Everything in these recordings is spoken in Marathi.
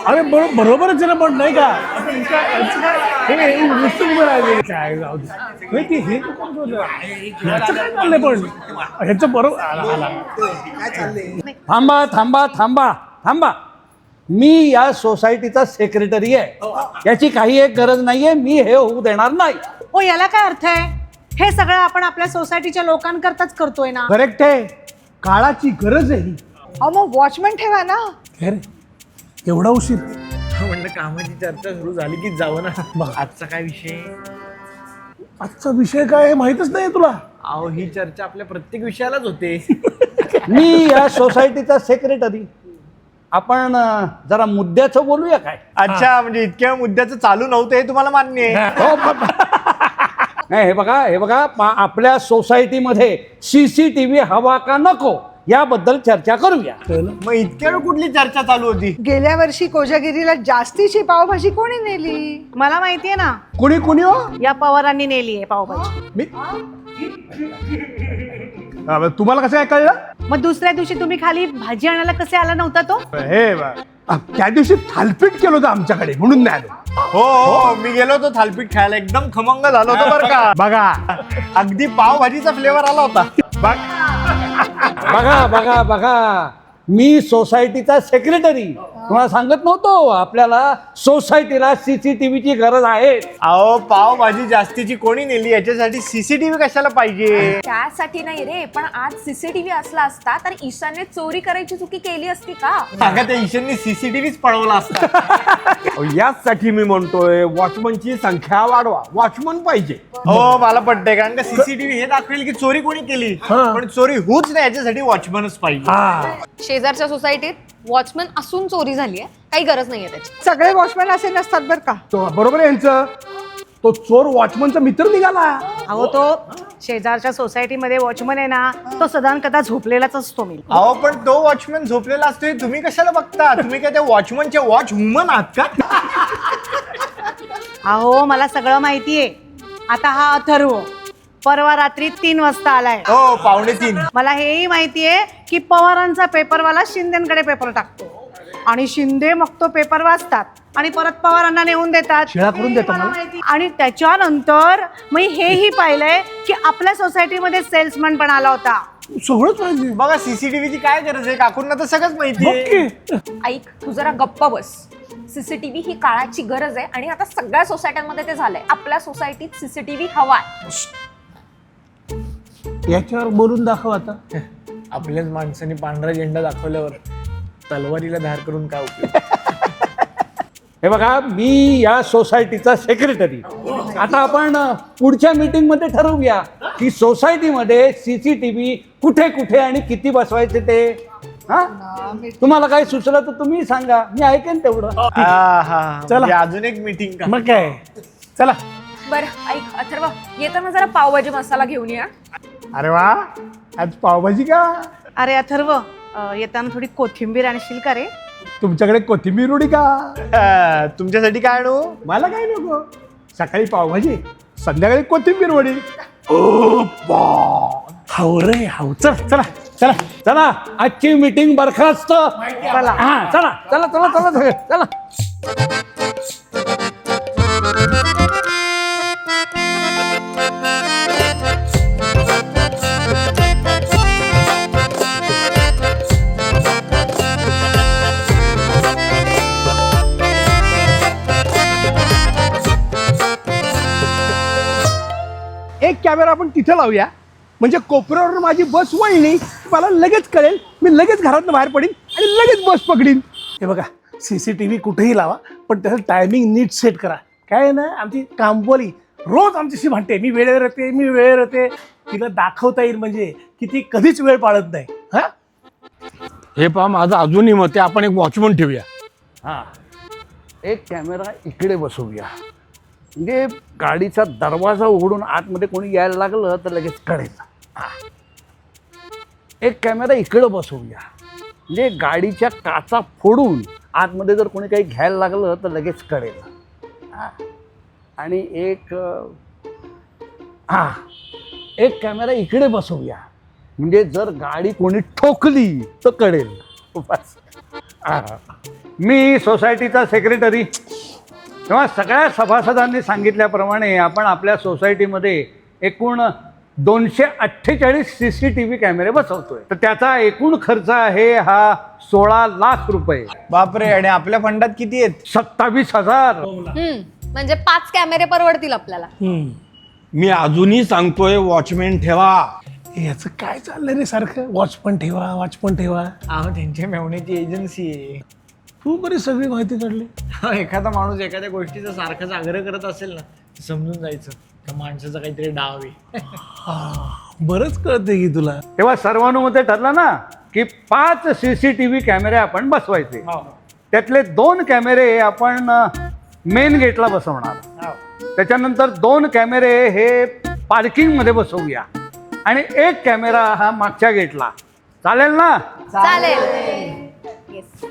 अरे बरोबरच आहे ना, पण नाही का हे नुसतं उभं राहिले काय जाऊ दे. नाही ते हे कोण बोललं? ह्याचं काय चाललंय पण ह्याचं बरोबर आला. थांबा थांबा थांबा थांबा, मी या सोसायटीचा सेक्रेटरी आहे. याची काही एक गरज नाहीये, मी हे होऊ देणार नाही. ओ याला काय अर्थ आहे? हे सगळं आपण आपल्या सोसायटीच्या लोकांकरताच करतोय ना. करेक्ट आहे, काळाची गरज आहे ही. अहो मग वॉचमन ठेवा ना. अरे एवढा उशीर? म्हणलं कामाची चर्चा सुरू झाली की जावं ना. आजचा काय विषय? आजचा विषय काय आहे माहितच नाही तुला? अहो ही चर्चा आपल्या प्रत्येक विषयालाच होते. मी या सोसायटीचा सेक्रेटरी. आपण जरा मुद्द्याचं बोलूया काय? अच्छा, म्हणजे इतक्या मुद्द्याचं चालू नव्हतं हे तुम्हाला मान्य आहे? हो, नाही, हे बघा आपल्या सोसायटीमध्ये CCTV हवा का नको याबद्दल चर्चा करूया. मग इतक्या वेळ कुठली चर्चा चालू होती? गेल्या वर्षी कोजागिरीला जास्तीची पावभाजी कोणी नेली? मला माहितीये ना, कुणी हो? या पवारांनी नेली आहे पावभाजी. मी तुम्हाला कसं काय कळलं? मग दुसऱ्या दिवशी तुम्ही खाली भाजी आणायला कसे आला नव्हता तो? हे त्या दिवशी थालपीठ केलं होतं आमच्याकडे म्हणून नाही आलो. हो, मी गेलो होतो थालपीठ खायला, एकदम खमंग झालं होतं बरं का. बघा अगदी पावभाजीचा फ्लेवर आला होता. बघा बघा बघा, मी सोसायटीचा सेक्रेटरी. तुम्हाला सांगत नव्हतो आपल्याला सोसायटीला CCTVची गरज आहे. अहो पावभाजी जास्तीची कोणी नेली याच्यासाठी CCTV कशाला पाहिजे? त्यासाठी नाही रे, पण आज CCTV असला असता तर ईशानने चोरी करायची चुकी केली असती का? अगं त्या ईशाननी CCTVच पळवला असता. याचसाठी मी म्हणतोय वॉचमनची संख्या वाढवा, वॉचमन पाहिजे. हो मला पटतंय, कारण का CCTV हे दाखवेल की चोरी कोणी केली, पण चोरी होऊच नाही याच्यासाठी वॉचमनच पाहिजे. शेजारच्या सोसायटीत वॉचमन असून चोरी झाली आहे, काही गरज नाहीये त्याची. सगळे वॉचमन असे नसतात बरं का. तो बरोबर आहे यांचं. तो चोर वॉचमनचा मित्र निघाला. अहो तो शेजारच्या सोसायटीमध्ये वॉचमन आहे ना, तो सदान कदा झोपलेलाच असतो. मी अहो पण तो वॉचमन झोपलेला असतोय, तुम्ही कशाला बघता? तुम्ही काय त्या वॉचमनचे वॉच वुमन आहात का? अहो मला सगळं माहितीये. आता हा अथर्व परवा रात्री 3 वाजता आलाय. हो 2:45. मला हेही माहितीये की पवारांचा पेपरवाला शिंदेकडे पेपर टाकतो आणि शिंदे मग तो पेपर वाचतात आणि परत पवारांना नेऊन देतात. शिळा करून हेही देतात मला मला. माहिती. आणि त्याच्यानंतर मी हेही पाहिलंय की आपल्या सोसायटीमध्ये सेल्समन पण आला होता. सगळंच पाहिजे. बघा CCTVची काय गरज आहे? काकूंना तर सगळंच माहिती आहे. ऐक, तू जरा गप्पा बस. CCTV ही काळाची गरज आहे आणि आता सगळ्या सोसायट्यांमध्ये ते झालंय. आपल्या सोसायटीत CCTV हवा आहे. याच्यावर बोलून दाखव आता. आपल्याच माणसाने पांढरा झेंडा दाखवल्यावर तलवारीला धार करून काय उपयोग? हे बघा, मी या सोसायटीचा सेक्रेटरी. आता आपण पुढच्या मीटिंग मध्ये ठरवूया की सोसायटीमध्ये CCTV कुठे कुठे आणि किती बसवायचे ते. हा, तुम्हाला काही सुचलं तर तुम्ही सांगा, मी ऐकेन तेवढं. चला. म्हणजे अजून एक मीटिंग का? मग काय, चला. बरं ऐक अथर्व, येताना जरा पावभाजी मसाला घेऊन या. अरे वा, आज पावभाजी का? अरे अथर्व, येताना थोडी कोथिंबीर आणशील का रे? तुमच्याकडे कोथिंबीर उडी का? तुमच्यासाठी काय आणू? मला काय नको. सकाळी पावभाजी, संध्याकाळी कोथिंबीर वडी. हाव रे हाव. चला चला चला. चला, आजची मीटिंग बरखास्त. चला. हा, चला चला चला चला चला. एक कॅमेरा आपण तिथे लावूया, म्हणजे कोपऱ्यावर माझी बस वळली, मला लगेच कळेल, मी लगेच घरातून बाहेर पडीन आणि लगेच बस पकडीन. हे बघा, CCTV कुठेही लावा, पण त्याचं टायमिंग नीट सेट करा. काय आहे ना, आमची कामवाली रोज आमच्याशी म्हणते मी वेळेवर येते. तिला दाखवता येईल म्हणजे की ती कधीच वेळ पाळत नाही. हा, हे पहा, माझं अजूनही मत आहे आपण एक वॉचमन ठेवूया. हा, एक कॅमेरा इकडे बसवूया, म्हणजे गाडीचा दरवाजा उघडून आतमध्ये कोणी यायला लागलं तर लगेच कळेल. हा, एक कॅमेरा इकडे बसवूया, म्हणजे गाडीच्या काचा फोडून आतमध्ये जर कोणी काही घ्यायला लागलं तर लगेच कळेल. हा, आणि एक कॅमेरा इकडे बसवूया, म्हणजे जर गाडी कोणी ठोकली तर कळेल. बस. मी सोसायटीचा सेक्रेटरी. तेव्हा सगळ्या सभासदांनी सांगितल्याप्रमाणे आपण आपल्या सोसायटीमध्ये एकूण 248 CCTV कॅमेरे बसवतोय. तर त्याचा एकूण खर्च आहे हा 16 लाख रुपये. बापरे, आणि आपल्या फंडात किती आहेत? 27,000. म्हणजे 5 कॅमेरे परवडतील आपल्याला. मी अजूनही सांगतोय वॉचमॅन ठेवा. याचं काय चाललंय रे सारखं? वॉचपण ठेवा, वॉचपण ठेवा. अहो, त्यांच्या मेवण्याची एजन्सी आहे. तू बरी सगळी माहिती काढली. एखादा माणूस एखाद्या गोष्टीचा सारखाच आग्रह करत असेल ना, समजून जायचं त्या माणसाचा काहीतरी डाव आहे. बरंच कळतंय की तुला. तेव्हा सर्वानुमते ठरलं ना की 5 CCTV कॅमेरे आपण बसवायचे. त्यातले 2 कॅमेरे आपण मेन गेटला बसवणार. त्याच्यानंतर 2 कॅमेरे हे पार्किंगमध्ये बसवूया आणि 1 कॅमेरा हा मागच्या गेटला. चालेल ना? चालेल. Yes.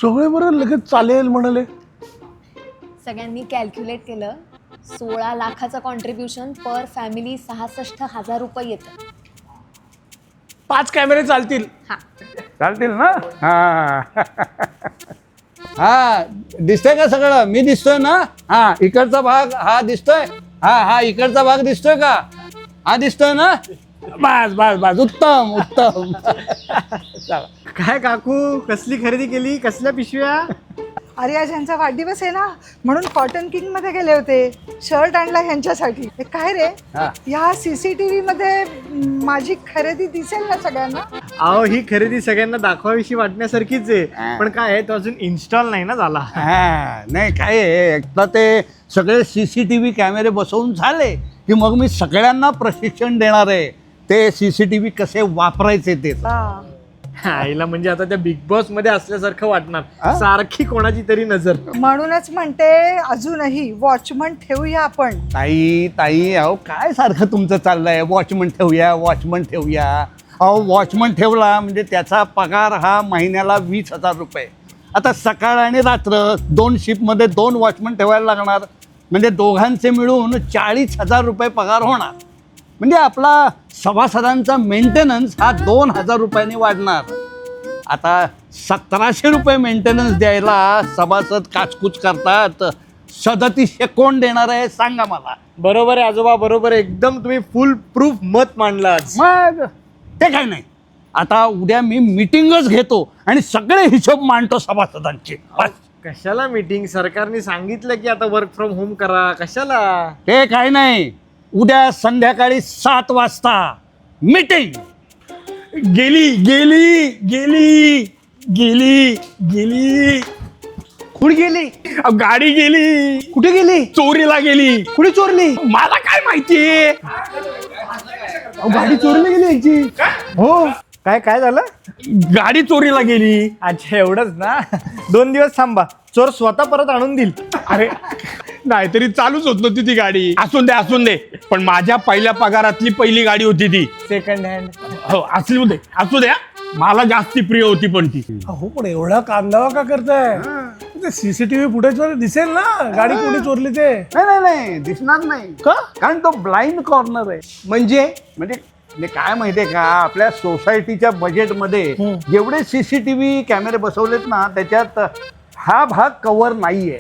सगळे बरं लगेच चालेल म्हणाले. सगळ्यांनी कॅल्क्युलेट केलं 16 लाखाचं कॉन्ट्रीब्युशन पर फॅमिली 66,000 रुपये येतं. 5 कॅमेरे चालतील. चालतील ना? हा दिसतंय का सगळं? मी दिसतोय ना? हा इकडचा भाग हा दिसतोय. हा इकडचा भाग दिसतोय का? हा दिसतोय ना? बस बस बस, उत्तम उत्तम. काय काकू, कसली खरेदी केली? कसल्या पिशव्या? अरे आज ह्यांचा वाढदिवस आहे ना, म्हणून कॉटन किंग मध्ये गेले होते. शर्ट आणला ह्यांच्यासाठी. हे काय रे, हा. ह्या CCTV मध्ये माझी खरेदी दिसेल ना सगळ्यांना? अहो, ही खरेदी सगळ्यांना दाखवाविषयी वाटण्यासारखीच आहे, पण काय आहे, तो अजून इन्स्टॉल नाही ना झाला. नाही काय आहे, एकदा ते सगळे CCTV कॅमेरे बसवून झाले की मग मी सगळ्यांना प्रशिक्षण देणार आहे. ते CCTV कसे वापरायचे ते. आईला म्हणजे आता त्या बिग बॉस मध्ये असल्यासारखं हा? वाटणार, सारखी कोणाची तरी नजर. म्हणूनच म्हणते अजूनही वॉचमन ठेवूया आपण. ताई अहो काय सारखं तुमचं चाललंय? वॉचमन ठेवूया. अहो वॉचमन ठेवला म्हणजे त्याचा पगार हा महिन्याला 20,000 रुपये. आता सकाळ आणि रात्र 2 शिफ्टमध्ये 2 वॉचमन ठेवायला लागणार, म्हणजे दोघांचे मिळून 40,000 रुपये पगार होणार. म्हणजे आपला सभासदांचा मेंटेनन्स हा 2,000 रुपयांनी वाढणार. आता 1,700 रुपये मेंटेनन्स द्यायला सभासद काचकूच करतात. 3700 कोण देणार आहे सांगा मला. बरोबर आहे आजोबा, बरोबर आहे एकदम. तुम्ही फुल प्रूफ मत मांडला. मग ते काय नाही, आता उद्या मी मीटिंगच घेतो आणि सगळे हिशोब मांडतो सभासदांचे. बस. कशाला मीटिंग? सरकारने सांगितलं की आता वर्क फ्रॉम होम करा. कशाला? ते काय नाही, उद्या संध्याकाळी 7 वाजता मीटिंग. गेली गेली गेली गेली गेली. कुठे गेली? गाडी गेली. कुठे गेली? चोरीला गेली. कुठे चोरली? मला काय माहिती? गाडी चोरीला गेली यांची. हो. काय झालं? गाडी चोरीला गेली. अच्छा, एवढंच ना? 2 दिवस थांबा, चोर स्वतः परत आणून देईल. अरे नाहीतरी चालूच होत नव्हती ती गाडी. असून दे पण माझ्या पहिल्या पगारातली पहिली गाडी होती ती. Second hand. हो असू द्या. मला जास्ती प्रिय होती पण ती. हो पण एवढा कांदावा का करताय? ते CCTV फुटेज मध्ये दिसेल ना गाडी कुठे चोरली ते. नाही दिसणार नाही का? कारण तो ब्लाइंड कॉर्नर आहे. म्हणजे काय माहितीये का, आपल्या सोसायटीच्या बजेटमध्ये जेवढे CCTV कॅमेरे बसवलेत ना त्याच्यात हा भाग कव्हर नाहीये.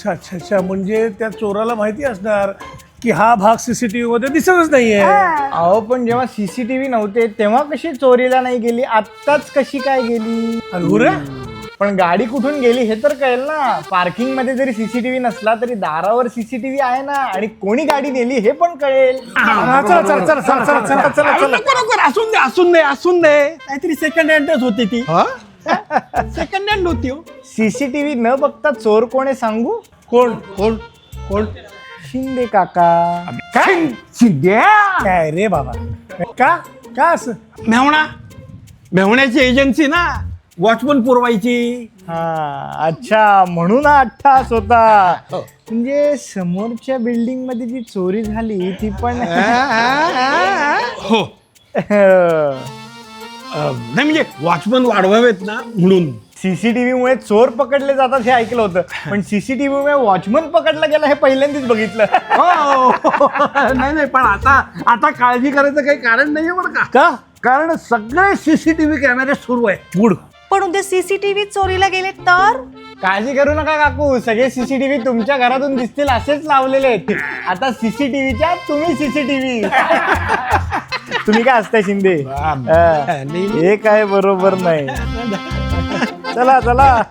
अच्छा, म्हणजे त्या चोराला माहिती असणार की हा भाग CCTV मध्ये दिसतच नाहीये. अहो पण जेव्हा CCTV नव्हते तेव्हा कशी चोरीला नाही गेली, आत्ताच कशी काय गेली? अरे पण गाडी कुठून गेली हे तर कळेल ना. पार्किंग मध्ये जरी CCTV नसला तरी दारावर CCTV आहे ना, आणि कोणी गाडी नेली हे पण कळेल. चला असून दे. काहीतरी सेकंड हँडच होती ती. सेकंड हँड होती. CCTV न बघता चोर कोण आहे सांगू? कोण? शिंदे काका. काय रे बाबा, का असं? मेहण्याची एजन्सी ना, वॉचमन पुरवायची. हा अच्छा, म्हणून हा अट्टास होता. म्हणजे समोरच्या बिल्डिंग मध्ये जी चोरी झाली ती पण हो. नाही म्हणजे वॉचमन वाढवावेत ना म्हणून. CCTV मुळे चोर पकडले जातात हे ऐकलं होतं, पण CCTV मुळे वॉचमन पकडला गेला हे पहिल्यांदाच बघितलं. नाही पण आता काळजी करायचं काही कारण नाहीये बरं का. कारण सगळे CCTV कॅमेरे सुरू आहे. गुड. पण उद्या सीसीटीव्ही चोरीला गेले तर? काळजी करू नका काकू, सगळे सीसीटीव्ही तुमच्या घरातून दिसतील असेच लावलेले आहेत. आता सीसीटीव्हीच्या तुम्ही सीसीटीव्ही. तुम्ही काय असता शिंदे? हे काय बरोबर नाही. चला चला.